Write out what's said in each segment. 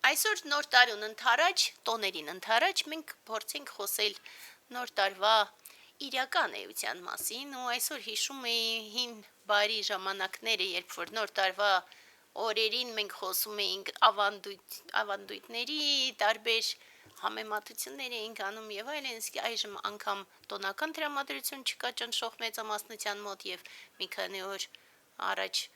Այսօր նոր տարուն ընթരാճ, տոներին ընթരാճ մենք փորձենք խոսել նոր տարվա իրական էության մասին ու այսօր հիշում էի հին բարի ժամանակները, երբ որ նոր տարվա օրերին մենք խոսում էինք ավանդույթների, տարբեր համեմատություններ էինք անում եւ այլն, իսկ այժմ անգամ տոնական տրամադրություն չկա ճնշող մեծամասնության մոտ եւ մի քանի օր առաջ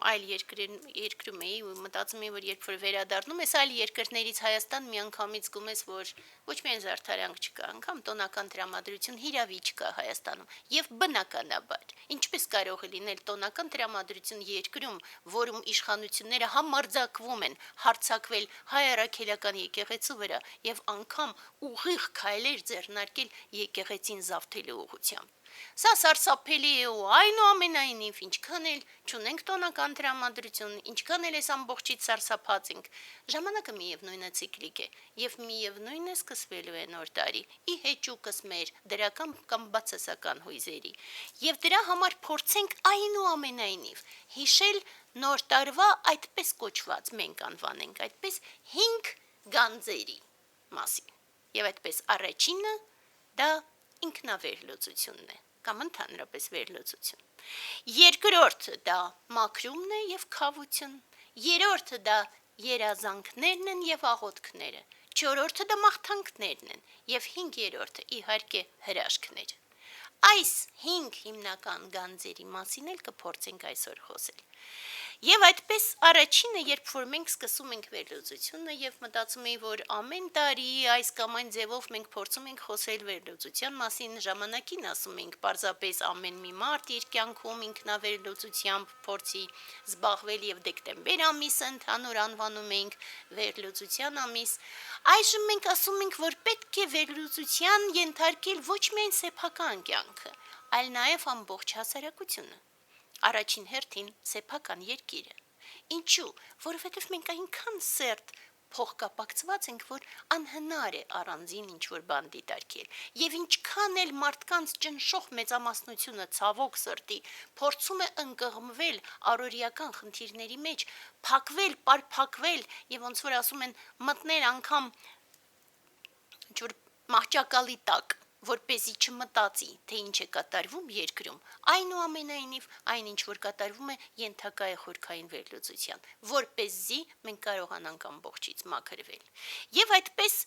այլ երկրում էի ու մտածում էի, որ երբ որ վերադառնում ես այլ երկրներից Հայաստան, միանգամից զգում ես, որ ոչ միայն զարդարանք չկա, անգամ տոնական տրամադրություն հիրավի չկա Հայաստանում եւ բնականաբար, ինչպես կարող է լինել տոնական տրամադրություն երկրում, որում իշխանությունները համարձակվում են հարձակվել հայ առաքելական եկեղեցու վրա եւ անգամ ուղիղ քայլեր ձեռնարկել եկեղեցին զավթելու ուղղությամբ։ Սա սարսափելի է ու այնուամենայնիվ ինչքան էլ չունենք տոնական տրամադրություն, ինչքան էլ այս ամբողջից սարսափած ենք, ժամանակը միևնույնը ցիկլիկ է եւ միևնույնը սկսվելու է նոր տարի՝ ի հեճուկս մեր դրական կամ բացասական հույզերի։ Եվ դրա համար փորձենք այնուամենայնիվ հիշել նոր տարվա այդպես կոչված մենք անվանենք այդպես 5 գանձերի մասին։ Եվ այդպես առաջինը դա ինքնավերլուծությունն է կամ ընդհանրապես վերլուծություն։ Երկրորդը դա մաքրումն է եւ քավություն, երրորդը դա երազանքներն են եւ աղոթքները, չորրորդը դա մաղթանքներն են եւ 5-րդը իհարկե հրաշքներ։ Այս 5 հիմնական գանձերի մասին էլ կփորձենք այսօր խոսել։ Եվ այդպես առաջինը, երբ որ մենք սկսում ենք վերլուծությունը եւ մտածում եմ, որ ամեն տարի այս կամ այն ձևով մենք փորձում ենք խոսել վերլուծության մասին, ժամանակին ասում ենք պարզապես ամեն մի մարդ իր կյանքում ինքնավերլուծությամբ փորձի զբաղվել եւ դեկտեմբեր ամիսը ընդհանուր անվանում ենք վերլուծության ամիս, այժմ մենք ասում ենք, որ պետք է վերլուծության ենթարկել ոչ միայն սեփական կյանքը, այլ նաեւ ամբողջ հասարակությունը։ Առաջին հերթին սեփական երկիրը։ Ինչու? Որովհետև մենք այնքան սերտ փոխկապակցված ենք, որ անհնար է առանձին ինչ-որ բան դիտարկել։ Եվ ինչքան էլ մարդկանց ճնշող մեծամասնությունը ցավոք սրտի փորձում է ընկղմվել առօրյական խնդիրների մեջ, փակվել, պարփակվել եւ ոնց որ ասում են մտնել անգամ ինչ-որ մահճակալի տակ, որպեսզի չմտածի, թե ինչ է կատարվում երկրում, այնուամենայնիվ այն ինչ որ կատարվում է ենթակա է խորքային վերլուծության, որպեսզի մենք կարողանանք ամբողջից մաքրվել։ Եվ այդպես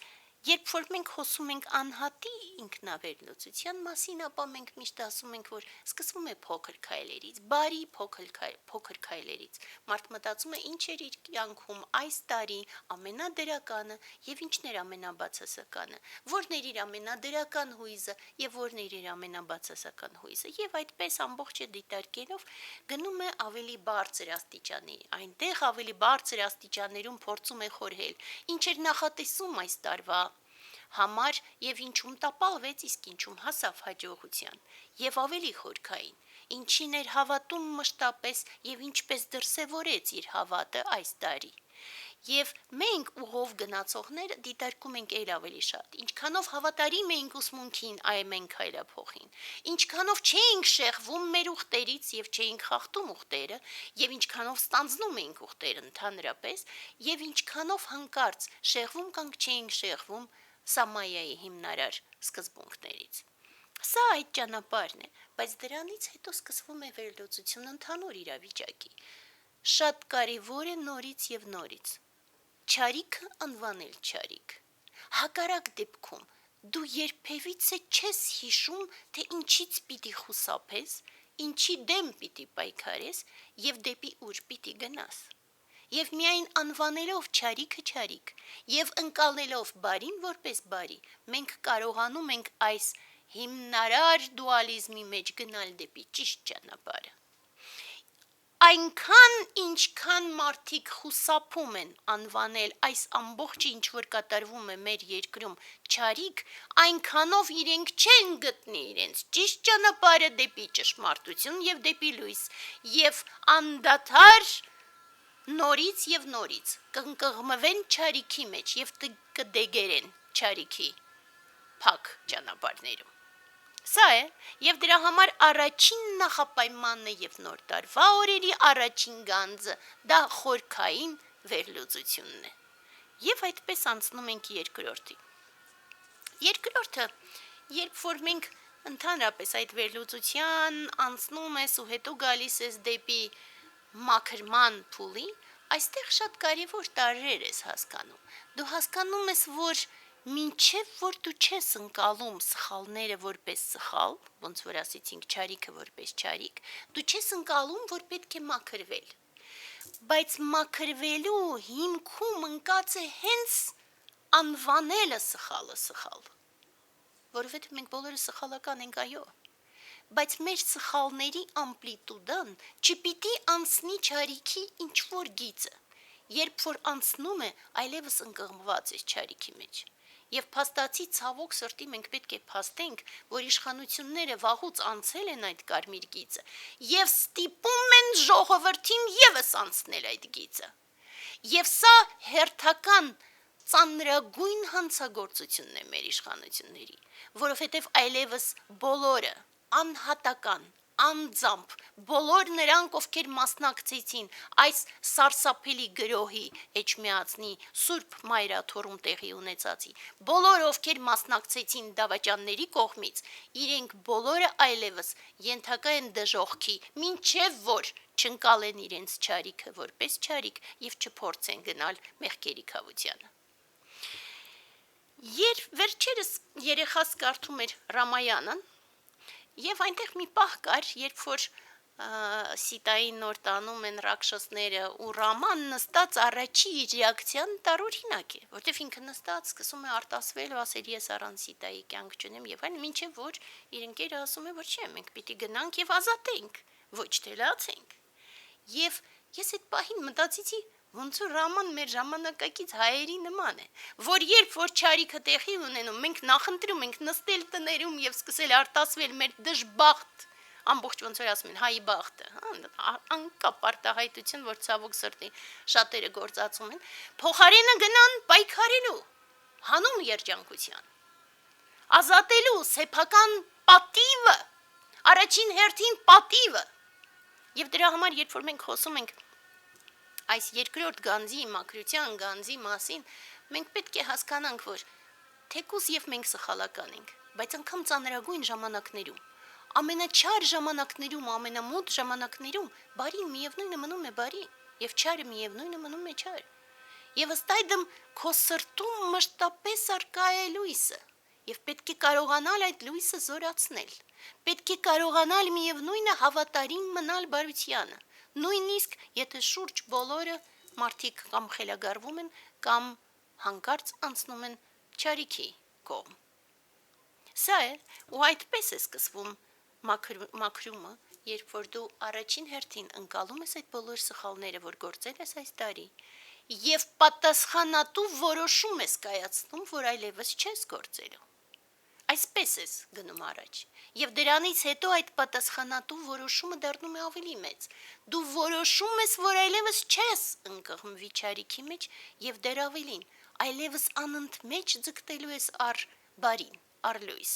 երբ որ մենք խոսում ենք անհատի ինքնավերլուծության մասին, ապա մենք միշտ ասում ենք, որ սկսվում է փոքր քայլերից, բարի փոքր քայլերից։ Մարդ մտածում է ինչ էր իր կյանքում այս տարի ամենադրականը եւ ինչն էր ամենաբացասականը, որն էր իր ամենադրական հույզը եւ որն էր իր ամենաբացասական հույզը։ Եվ այդպես ամբողջը դիտարկելով գնում է ավելի բարձր աստիճանի, այնտեղ ավելի բարձր աստիճաններում փորձում է խորհել, ինչ էր նախատեսում այս տարվա համար եւ ինչում տապալվեց, իսկ ինչում հասավ հաջողության, եւ ավելի խորքային, ինչին էր հավատում մշտապես եւ ինչպես դրսեւորեց իր հավատը այս տարի։ Եվ մենք ուղով գնացողները դիտարկում ենք ել ավելի շատ, ինչքանով հավատարիմ էինք ուսմունքին ամեն քայլափոխին, ինչքանով չէինք շեղվում մեր ուխտերից եւ չէինք խախտում ուխտերը, եւ ինչքանով ստանձնում էինք ուխտերը ընդհանրապես, եւ ինչքանով հանկարծ շեղվում կամ չէինք շեղվում Սամայայի հիմնարար սկզբունքներից։ Սա այդ ճանապարհն է, բայց դրանից հետո սկսվում է վերլուծություն ընդհանուր իրավիճակի։ Շատ կարևոր է նորից եւ նորից չարիքը անվանել չարիք։ Հակառակ դեպքում դու երբևիցե չես հիշում, թե ինչից պիտի խուսափես, ինչի դեմ պիտի պայքարես եւ դեպի ուր պիտի գնաս։ Եվ միայն անվանելով չարիքը չարիք եւ ընկալելով բարին որպես բարի, մենք կարողանում ենք այս հիմնարար դուալիզմի մեջ գնալ դեպի ճիշտ ճանապարհը։ Այնքան ինչքան մարդիկ խուսափում են անվանել այս ամբողջը ինչ որ կատարվում է մեր երկրում չարիք, այնքանով իրենք չեն գտնի իրենց ճիշտ ճանապարհը դեպի ճշմարտություն եւ դեպի լույս եւ անդադար նորից եւ նորից կընկղմվեն չարիքի մեջ եւ կդեգերեն չարիքի փակ ճանապարհներում։ Սա է, եւ դրա համար առաջին նախապայմանն է եւ նոր տարվա օրերի առաջին գանձը դա խորքային վերլուծությունն է։ Եվ այդպես անցնում ենք երկրորդի։ Երկրորդը, երբ որ մենք ընդհանրապես այդ վերլուծության անցնում ես ու հետո գալիս ես դեպի մաքրման փուլի, այստեղ շատ կարևոր տարրեր ես հասկանում։ Դու հասկանում ես, որ մինչև որ դու չես ընկալում սխալները որպես սխալ, ոնց որ ասեցինք չարիքը որպես չարիք, դու չես ընկալում, որ պետք է մաքրվել։ Բայց մաքրվելու հիմքում ընկած է հենց անվանելը սխալը սխալ, որովհետև մենք բոլորը սխալական ենք, այո, բայց մեր սխալների ամպլիտուդան չպիտի անցնի չարիքի ինչ-որ գիծը, երբ որ անցնում է, այլևս ընկղմված է չարիքի մեջ։ Եվ փաստացի ցավոք սրտի մենք պետք է փաստենք, որ իշխանությունները վաղուց անցել են այդ կարմիր գիծը եւ ստիպում են ժողովրդին եւս անցնել այդ գիծը։ Եվ սա հերթական ծանրագույն հանցագործությունն է մեր իշխանությունների, որովհետեւ այլևս բոլորը անհատական անձամբ բոլոր նրանք, ովքեր մասնակցեցին այս սարսափելի գրոհի Էջմիածնի Սուրբ Մայրաթորում տեղի ունեցածի, բոլորը, ովքեր մասնակցեցին դավաճանների կողմից, իրենք բոլորը այլևս ենթակա են դժոխքի, մինչև որ չընկալեն իրենց չարիքը որպես չարիք եւ չփորձեն գնալ մեղքերի քավությանը։ Երբ վերջերս երեխաս կարդում էր Ռամայանն, եւ այնտեղ մի պահ կար, երբ որ Սիտային նոր տանում են ռաքշասները ու Ռաման նստած առաջի իր ռեակցիան տարօրինակ է, որտեվ ինքը նստած սկսում է արտասվել ու ասել ես առանց Սիտայի կյանք չունեմ եւ այն, մինչեւ որ իր ընկերը ասում է, որ չէ, մենք պիտի գնանք եւ ազատենք, ոչ թե լացենք։ Եվ ես այդ պահին մտածեցի, ոնց որ Ռաման մեր ժամանակակից հայերի նման է, որ երբ որ չարիքը տեղի ունենում, մենք նախընտրում ենք նստել տներում եւ սկսել արտասվել մեր դժբախտ, ամբողջ ոնց որ ասում են, հայի բախտը, անկապ արտահայտություն, որ ցավոք սրտի շատերը գործածում են, փոխարենը գնան պայքարելու, հանուն երջանկության, ազատելու սեփական պատիվը, առաջին հերթին պատիվը, եւ դրա համար երբ որ մենք խոսում ենք այս երկրորդ գանձի, մաքրության գանձի մասին, մենք պետք է հասկանանք, որ թեկուզ եւ մենք սխալական ենք, բայց անգամ ծանրագույն ժամանակներում, ամենաչար ժամանակներում, ամենամոտ ժամանակներում բարին միևնույնը մնում է բարի, եւ չարը միևնույնը մնում է չար։ Եվ ըստ այդմ քո սրտում մշտապես արկա է լույսը, եւ պետք է կարողանալ այդ լույսը զորացնել։ Պետք է կարողանալ միևնույնը հավատարիմ մնալ բարությանը։ Նույնիսկ եթե շուրջ բոլորը մարդիկ կամ խելագարվում են կամ հանկարծ անցնում են չարիքի կողմ։ Սա է, ու այդպես է սկսվում մաքրումը, երբ որ դու առաջին հերթին ընկալում ես այդ բոլոր սխալները, որ գործել ես այս տարի, եւ պատասխանատու որոշում ես կայացնում, որ այլևս չես գործելու։ Այսպես ես գնում առաջ, եւ դրանից հետո այդ պատասխանատու որոշումը դառնում է ավելի մեծ։ Դու որոշում ես, որ այլևս չես ընկղմվի չարիքի մեջ եւ դեռ ավելին, այլևս անընդմեջ ձգտելու ես առ բարին, առ լույս։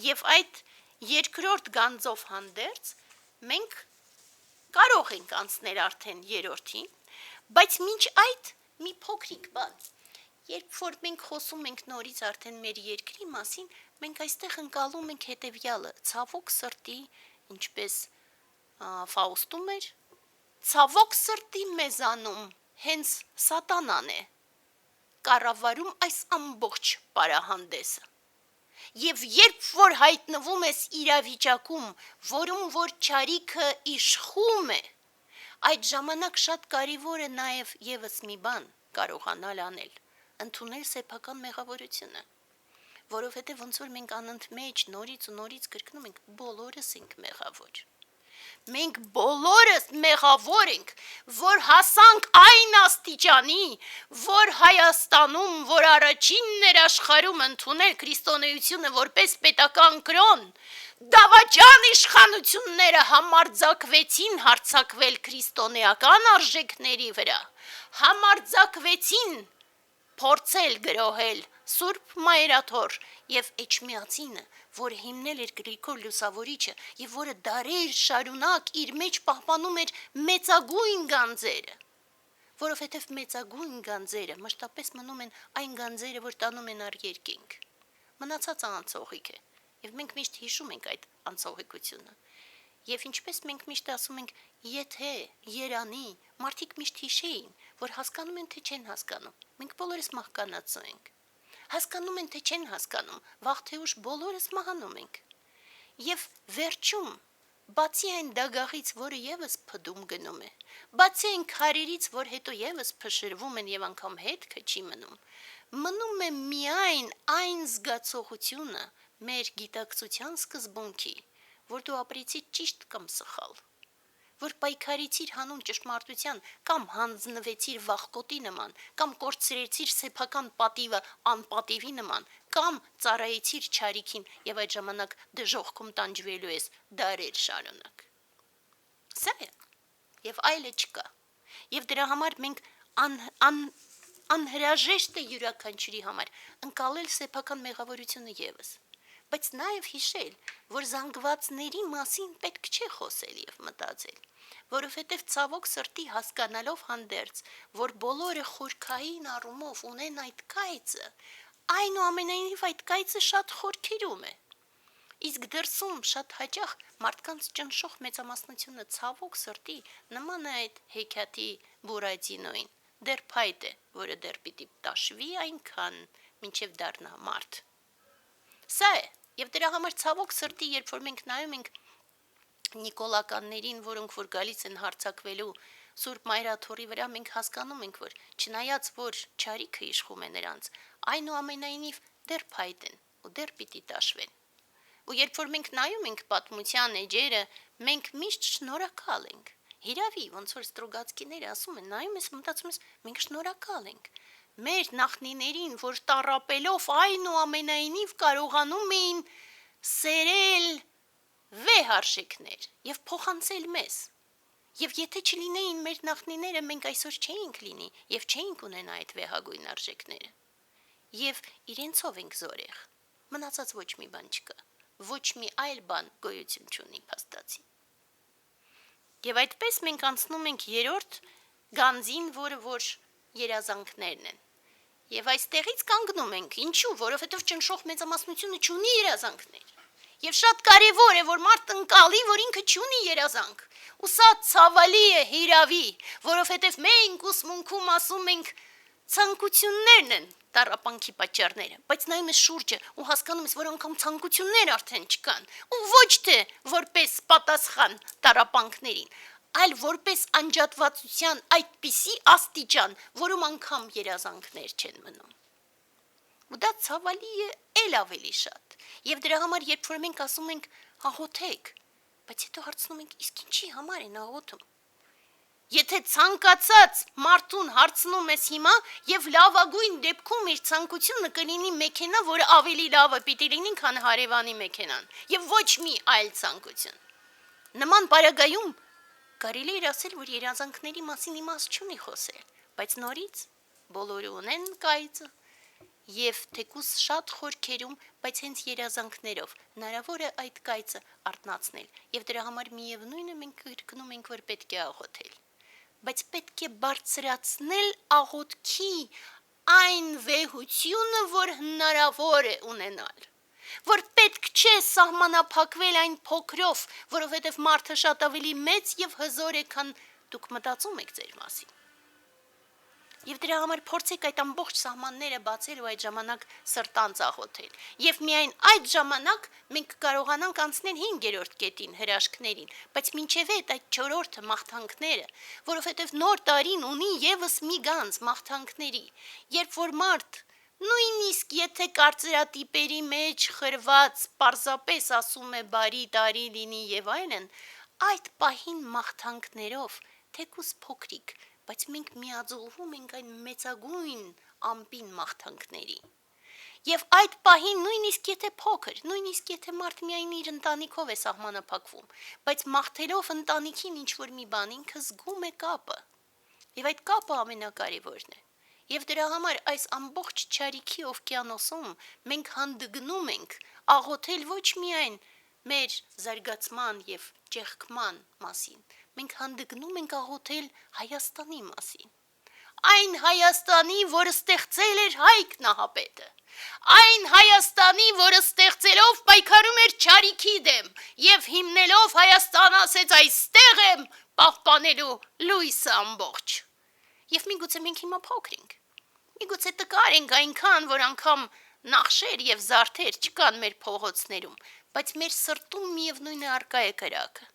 Եվ այդ երկրորդ գանձով հանդերձ մենք կարող ենք անցնել արդեն երրորդին, բայց մինչ այդ մի փոքրիկ բան։ Երբ որ մենք խոսում ենք նորից արդեն մեր երկրի մասին, մենք այստեղ ընկալում ենք հետևյալը, ցավոք սրտի, ինչպես Ֆաուստում էր, ցավոք սրտի մեզանում հենց սատանան է կառավարում այս ամբողջ պարահանդեսը։ Եվ երբ որ հայտնվում ես իրավիճակում, որում որ չարիքը իշխում է, այդ ժամանակ շատ կարևոր է նաև եւս մի բան կարողանալ անել, ընդունել սեփական մեղավորությունը, որովհետև ոնց որ մենք անընդմեջ նորից ու նորից կրկնում ենք, բոլորս ենք մեղավոր։ Մենք բոլորս մեղավոր ենք, որ հասանք այն աստիճանի, որ Հայաստանում, որ առաջինն էր աշխարհում ընդունել քրիստոնեությունը որպես պետական կրոն, դավաճան իշխանությունները համարձակվեցին հարձակվել քրիստոնեական արժեքների վրա, համարձակվեցին փորձել գրոհել Սուրբ Մայրաթոր եւ Էջմիածինը, որը հիմնել էր Գրիգոր Լուսավորիչը եւ որը դարեր շարունակ իր մեջ պահպանում էր մեծագույն գանձերը, որովհետև մեծագույն գանձերը մշտապես մնում են այն գանձերը, որ տանում են առ երկինք։ Մնացածը անցողիկ է, եւ մենք միշտ հիշում ենք այդ անցողիկությունը։ Եվ ինչպես մենք միշտ ասում ենք, եթե Երանի, մարդիկ միշտ հիշեին, որ հասկանում են, թե չեն հասկանում։ Մենք բոլորս մահկանացու ենք։ Հասկանում են, թե չեն հասկանում, վաղ թե ուշ բոլորս մահանում ենք։ Եվ վերջում, բացի այն դագաղից, որը եւս փդում գնում է, բացի այն քարերից, որ հետո եւս փշրվում են եւ անգամ հետքը չի մնում է միայն այն զգացողությունը մեր գիտակցության սկզբունքի, որ դու ապրեցիր ճիշտ կամ սխալ, որ պայքարեցիր հանուն ճշմարտության կամ հանձնվեցիր վախկոտի նման, կամ կորցրեցիր սեփական պատիվը անպատիվի նման, կամ ծառայեցիր չարիքին եւ այդ ժամանակ դժոխքում տանջվելու ես դարեր շարունակ։ Սա է, եւ այլը չկա։ Եվ դրա համար մենք անհրաժեշտ է յուրաքանչյուրի համար ընկալել սեփական մեղավորությունը եւս, բայց նաեւ հիշել, որ զանգվածների մասին պետք չէ խոսել եւ մտածել, որովհետեւ ցավոք սրտի հասկանալով հանդերձ, որ բոլորը խորքային առումով ունեն այդ կայծը, այնուամենայնիվ այդ կայծը շատ խորքերում է։ Իսկ դրսում շատ հաճախ մարդկանց ճնշող մեծամասնությունը ցավոք սրտի նման է այդ հեքիաթի Բուրադինոին, դեռ փայտ է, որը դեռ պիտի տաշվի այնքան, մինչև դառնա մարդ։ Սա է, եւ դրա համար ցավոք սրտի, երբ որ մենք նայում ենք նիկոլականներին, որոնք որ գալիս են հարձակվելու Սուրբ Մայրաթորի վրա, մենք հասկանում ենք, որ չնայած որ չարիքը իշխում է նրանց, այնուամենայնիվ դեռ փայտ են ու դեռ պիտի տաշվեն։ Ու երբ որ մենք նայում ենք պատմության էջերը, մենք միշտ շնորհակալ ենք։ Հիրավի, ոնց որ Ստրոգացկիները ասում են, նայում ես, մտածում ես, մենք շնորհակալ ենք։ Մեր նախնիներին, որ տառապելով այնուամենայնիվ կարողանում էին սերել վեհ արժեքներ եւ փոխանցել մեզ։ Եվ եթե չլինեին մեր նախնիները, մենք այսօր չէինք լինի եւ չէինք ունենա այդ վեհագույն արժեքները։ Եվ իրենցով ենք զորեղ։ Մնացած ոչ մի բան չկա, ոչ մի այլ բան գոյություն չունի փաստացի։ Եվ այդպես մենք անցնում ենք երրորդ գանձին, որը որ երազանքներն են։ Եվ այստեղից կանգնում ենք, ինչու, որովհետև ճնշող մեծամասնությունը չունի երազանքներ։ Եվ շատ կարևոր է, որ մարդը ընկալի, որ ինքը չունի երազանք։ Ու սա ցավալի է հիրավի, որովհետև մենք ուսմունքում ասում ենք ցանկություններն են տառապանքի պատճառները, բայց նայում ես շուրջը ու հասկանում ես, որ անգամ ցանկություններ արդեն չկան, ու ոչ թե որպես պատասխան տառապանքներին, այլ որպես անջատվածության այդպիսի աստիճան, որում անգամ երազանքներ չեն մնում։ Ու դա ցավալի է էլ ավելի շատ։ Եվ դրա համար, երբ որ մենք ասում ենք աղոթեք, բայց հետո հարցնում ենք, իսկ ինչի համար են աղոթում։ Եթե ցանկացած մարդուն հարցնում ես հիմա եւ լավագույն դեպքում իր ցանկությունը կլինի մեքենա, որը ավելի լավը պիտի լինի, քան հարևանի մեքենան, եւ ոչ մի այլ ցանկություն։ Նման բարագայում կարելի է ասել, որ երազանքների մասին իմաստ չունի խոսել, բայց նորից բոլորը ունեն կայծը եւ թեկուս շատ խորքերում, բայց հենց երազանքներով հնարավոր է այդ կայծը արտնացնել եւ դրա համար միևնույնը մենք կրկնում ենք, որ պետք է աղոթել, բայց պետք է բարձրացնել աղոթքի այն վեհությունը, որ հնարավոր է ունենալ, որ պետք չէ սահմանափակվել այն փոքրով, որովհետև մարդը շատ ավելի մեծ եւ հզոր է, քան դուք մտածում եք ձեր մասին։ Եվ դրա համար փորձեք այդ ամբողջ սահմանները բացել ու այդ ժամանակ սրտանց աղոթել։ Եվ միայն այդ ժամանակ մենք կարողանանք անցնել 5-րդ կետին, հրաշքներին, բայց մինչև այդ 4-րդը մաղթանքները, որովհետև նոր տարին ունի եւս մի գանձ մաղթանքների, երբ որ մարդ նույնիսկ եթե կարծրատիպերի մեջ խրված պարզապես ասում է բարի տարի լինի եւ այլն, այդ պահին մաղթանքներով թեկուս փոքրիկ, բայց մենք միաձուլվում ենք այն մեծագույն ամպին մաղթանքների։ Եվ այդ պահին նույնիսկ եթե փոքր, նույնիսկ եթե մարդ միայն իր ընտանիքով է սահմանափակվում, բայց մաղթելով ընտանիքին ինչ-որ մի բան, ինքը զգում է կապը։ Եվ այդ կապը ամենակարևորն է։ Եվ դրա համար այս ամբողջ չարիքի օվկիանոսում մենք հանդգնում ենք աղոթել ոչ միայն մեր զարգացման եւ ճեղքման մասին, մենք հանդգնում ենք աղոթել Հայաստանի մասին, այն Հայաստանի, որը ստեղծել էր Հայկ Նահապետը, այն Հայաստանի, որը ստեղծելով պայքարում էր չարիքի դեմ եւ հիմնելով Հայաստան ասեց այստեղ եմ պահպանելու լույսը ամբողջ։ Եվ միգուցե մենք հիմա փոքր ենք, միգուցե տկար ենք այնքան, որ անգամ նախշեր եւ զարդեր չկան մեր փողոցներում, բայց մեր սրտում միևնույնը արկա է կրակը։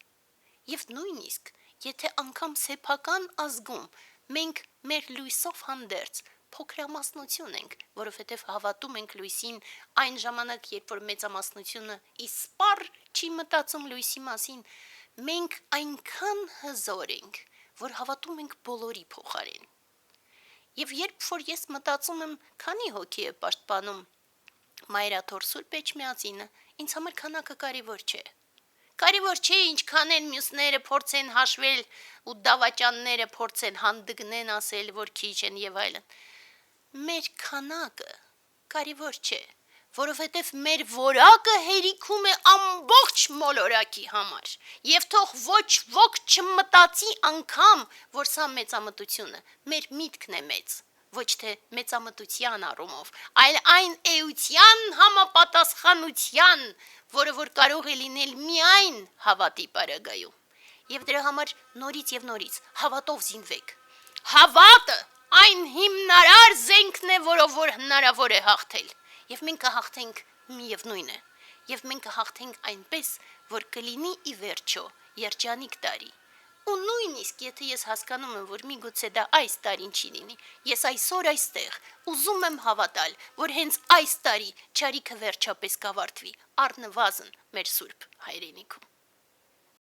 Եվ նույնիսկ, եթե անգամ սեփական ազգում մենք մեր լույսով հանդերձ փոքրամասնություն ենք, որովհետև հավատում ենք լույսին այն ժամանակ, երբ որ մեծամասնությունը իսպառ չի մտածում լույսի մասին, մենք այնքան հզոր ենք, որ հավատում ենք բոլորի փոխարեն։ Եվ երբ որ ես մտածում եմ, քանի հոգի է պաշտպանում Մայրաթոր Սուրբ Էջմիածինը, ինձ համար քանակը կարևոր չէ։ Կարևոր չէ ինչքան են մյուսները փորձեն հաշվել ու դավաճանները փորձեն հանդգնեն ասել, որ քիչ են եւ այլն։ Մեր քանակը կարևոր չէ, որովհետև մեր որակը հերիքում է ամբողջ մոլորակի համար։ Եվ թող ոչ ոք չմտածի անգամ, որ սա մեծամտությունը, մեր միտքն է մեծ, ոչ թե մեծամտության առումով, այլ այն էության համապատասխանության, որը որ կարող է լինել միայն հավատի պարագայում։ Եվ դրա համար նորից եւ նորից հավատով զինվեք։ Հավատը այն հիմնարար զենքն է, որով որ հնարավոր է հաղթել։ Եվ մենք կհաղթենք միևնույն է։ Եվ մենք կհաղթենք այնպես, որ կլինի ի վերջո երջանիկ տարի։ Ու նույնիսկ եթե ես հասկանում եմ, որ միգուցե դա այս տարին չի լինի, ես այսօր այստեղ ուզում եմ հավատալ, որ հենց այս տարի չարիքը վերջապես կավարտվի, առնվազն մեր Սուրբ հայրենիքում։